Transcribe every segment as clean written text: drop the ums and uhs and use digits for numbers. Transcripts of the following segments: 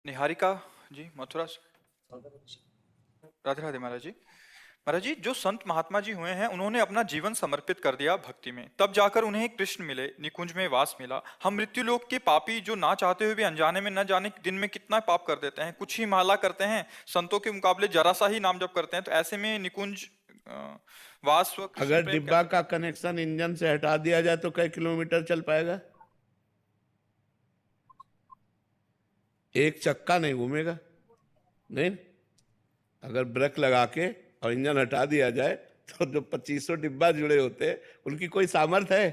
निहारिका जी, मथुरा से। राधे राधे महाराज जी। महाराज जी, जो संत महात्मा जी हुए हैं उन्होंने अपना जीवन समर्पित कर दिया भक्ति में, तब जाकर उन्हें कृष्ण मिले, निकुंज में वास मिला। हम मृत्यु लोक के पापी जो ना चाहते हुए भी अनजाने में न जाने दिन में कितना पाप कर देते हैं, कुछ ही माला करते हैं, संतों के मुकाबले जरा सा ही नाम जप करते हैं, तो ऐसे में निकुंज वास व कृष्ण अगर प्रेम डिब्बा कैसे? का कनेक्शन इंजन से हटा दिया जाए तो कई किलोमीटर चल पाएगा? एक चक्का नहीं घूमेगा। नहीं, अगर ब्रेक लगा के और इंजन हटा दिया जाए तो जो 2500 डिब्बा जुड़े होते हैं उनकी कोई सामर्थ्य है?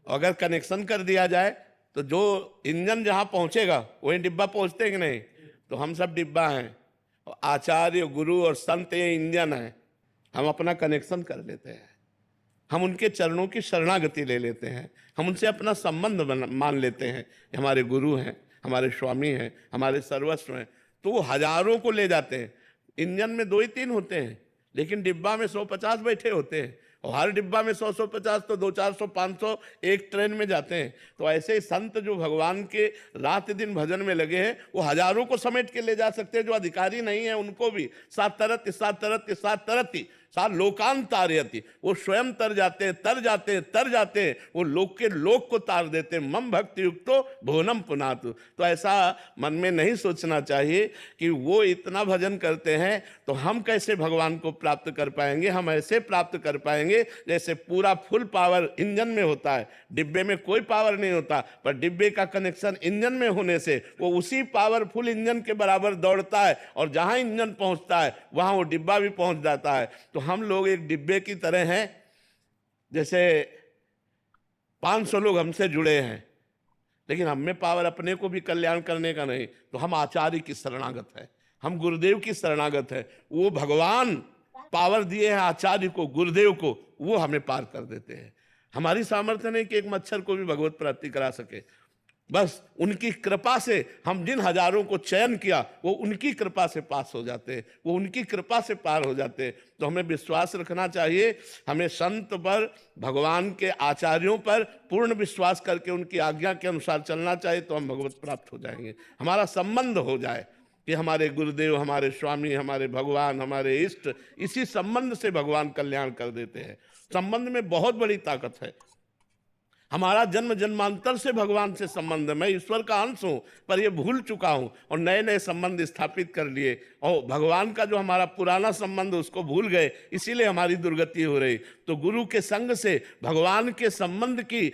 अगर कनेक्शन कर दिया जाए तो जो इंजन जहां पहुंचेगा वही डिब्बा पहुंचते कि नहीं? तो हम सब डिब्बा हैं और आचार्य गुरु और संत ये इंजन है। हम अपना कनेक्शन कर लेते हैं, हम उनके चरणों की शरणागति ले लेते हैं, हम उनसे अपना संबंध मान लेते हैं, हमारे गुरु हैं, हमारे स्वामी हैं, हमारे सर्वस्व हैं। तो वो हजारों को ले जाते हैं। इंजन में 2 ही 3 होते हैं, लेकिन डिब्बा में 150 बैठे होते हैं, और हर डिब्बा में 100-150 तो 200-400 500 एक ट्रेन में जाते हैं। तो ऐसे संत जो भगवान के रात दिन भजन में लगे हैं वो हजारों को समेट के ले जा सकते हैं। जो अधिकारी नहीं है उनको भी सात तरती सात लोकांत तारयति, वो स्वयं तर जाते हैं, तर जाते हैं, तर जाते हैं, वो लोक के लोक को तार देते हैं। मम भक्ति युक्तो भुवनम पुनातु। तो ऐसा मन में नहीं सोचना चाहिए कि वो इतना भजन करते हैं तो हम कैसे भगवान को प्राप्त कर पाएंगे। हम ऐसे प्राप्त कर पाएंगे जैसे पूरा फुल पावर इंजन में होता है। डिब्बे में कोई पावर नहीं होता, पर डिब्बे का कनेक्शन इंजन में होने से वो उसी पावरफुल इंजन के बराबर दौड़ता है, और जहां इंजन पहुंचता है वहां वो डिब्बा भी पहुंच जाता है। तो हम लोग एक डिब्बे की तरह हैं। जैसे 500 लोग हमसे जुड़े हैं, लेकिन हम में पावर अपने को भी कल्याण करने का नहीं, तो हम आचार्य की शरणागत है, हम गुरुदेव की शरणागत है। वो भगवान पावर दिए हैं आचार्य को, गुरुदेव को, वो हमें पार कर देते हैं। हमारी सामर्थ्य नहीं कि एक मच्छर को भी भगवत प्राप्ति करा सके। बस उनकी कृपा से हम जिन हजारों को चयन किया वो उनकी कृपा से पास हो जाते हैं, वो उनकी कृपा से पार हो जाते हैं। तो हमें विश्वास रखना चाहिए, हमें संत पर, भगवान के आचार्यों पर पूर्ण विश्वास करके उनकी आज्ञा के अनुसार चलना चाहिए। तो हम भगवत प्राप्त हो जाएंगे। हमारा संबंध हो जाए कि हमारे गुरुदेव, हमारे स्वामी, हमारे भगवान, हमारे इष्ट, इसी संबंध से भगवान कल्याण कर देते हैं। संबंध में बहुत बड़ी ताकत है। हमारा जन्म जन्मांतर से भगवान से संबंध है। मैं ईश्वर का अंश हूं, पर ये भूल चुका हूं और नए नए संबंध स्थापित कर लिए, और भगवान का जो हमारा पुराना संबंध उसको भूल गए, इसीलिए हमारी दुर्गति हो रही। तो गुरु के संग से भगवान के संबंध की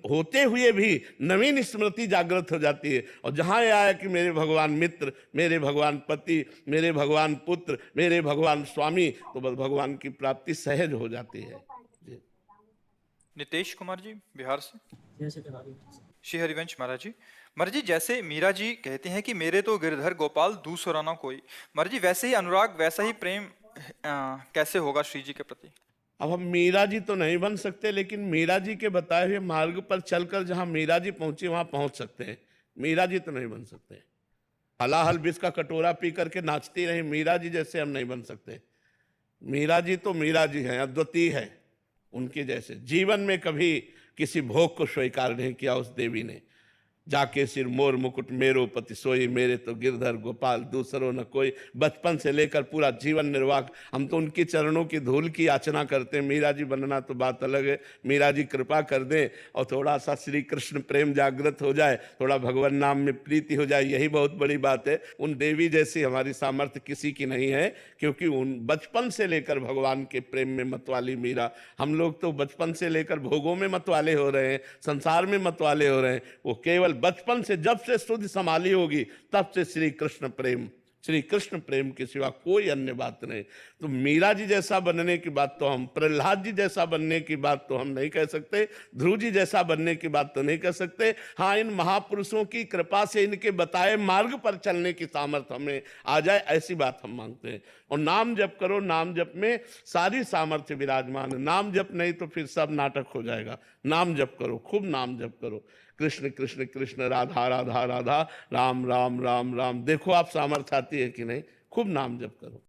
होते हुए भी नवीन स्मृति जागृत हो जाती है। और जहां यह आया कि मेरे भगवान मित्र, मेरे भगवान पति, मेरे भगवान पुत्र, मेरे भगवान स्वामी, तो बस भगवान की प्राप्ति सहज हो जाती है। नितेश कुमार जी, बिहार से। श्री हरिवंश महाराज जी। महाराज जी, जैसे मीरा जी कहते हैं कि मेरे तो गिरधर गोपाल दूसरा ना कोई, महाराज जी वैसे ही अनुराग, वैसा ही प्रेम कैसे होगा श्री जी के प्रति? अब हम मीरा जी तो नहीं बन सकते, लेकिन मीरा जी के बताए हुए मार्ग पर चलकर जहां मीरा जी पहुंची वहां पहुंच सकते हैं। मीरा जी तो नहीं बन सकते। हलाहल विष का कटोरा पी करके नाचती रही मीरा जी जैसे हम नहीं बन सकते। मीरा जी तो मीरा जी हैं, अद्वितीय है। उनके जैसे जीवन में कभी किसी भोग को स्वीकार नहीं किया उस देवी ने। जाके सिर मोर मुकुट मेरो पति सोई, मेरे तो गिरधर गोपाल दूसरो न कोई। बचपन से लेकर पूरा जीवन निर्वाह हम तो उनके चरणों की धूल की याचना करते हैं। मीरा जी बनना तो बात अलग है। मीरा जी कृपा कर दें और थोड़ा सा श्री कृष्ण प्रेम जागृत हो जाए, थोड़ा भगवान नाम में प्रीति हो जाए, यही बहुत बड़ी बात है। उन देवी जैसी हमारी सामर्थ्य किसी की नहीं है, क्योंकि उन बचपन से लेकर भगवान के प्रेम में मतवाली मीरा। हम लोग तो बचपन से लेकर भोगों में मतवाले हो रहे हैं, संसार में मतवाले हो रहे हैं। वो केवल बचपन से जब से शुद्ध संभाली होगी तब से श्री कृष्ण प्रेम के सिवा कोई अन्य बात नहीं। तो मीरा जी जैसा बनने की बात तो हम, प्रहलाद जी जैसा बनने की बात तो हम नहीं कह सकते, ध्रुव जी जैसा बनने की बात तो नहीं कह सकते। हाँ, इन महापुरुषों की कृपा से इनके बताए मार्ग पर चलने की सामर्थ्य हमें आ जाए, ऐसी बात हम मांगते हैं। और नाम जप करो, नाम जप में सारी सामर्थ्य विराजमान है। नाम जप नहीं तो फिर सब नाटक हो जाएगा। नाम जप करो, खूब नाम जप करो। कृष्ण कृष्ण कृष्ण, राधा राधा राधा, राम राम राम राम। देखो आप सामर्थ्य आती है कि नहीं। खूब नाम जप करो।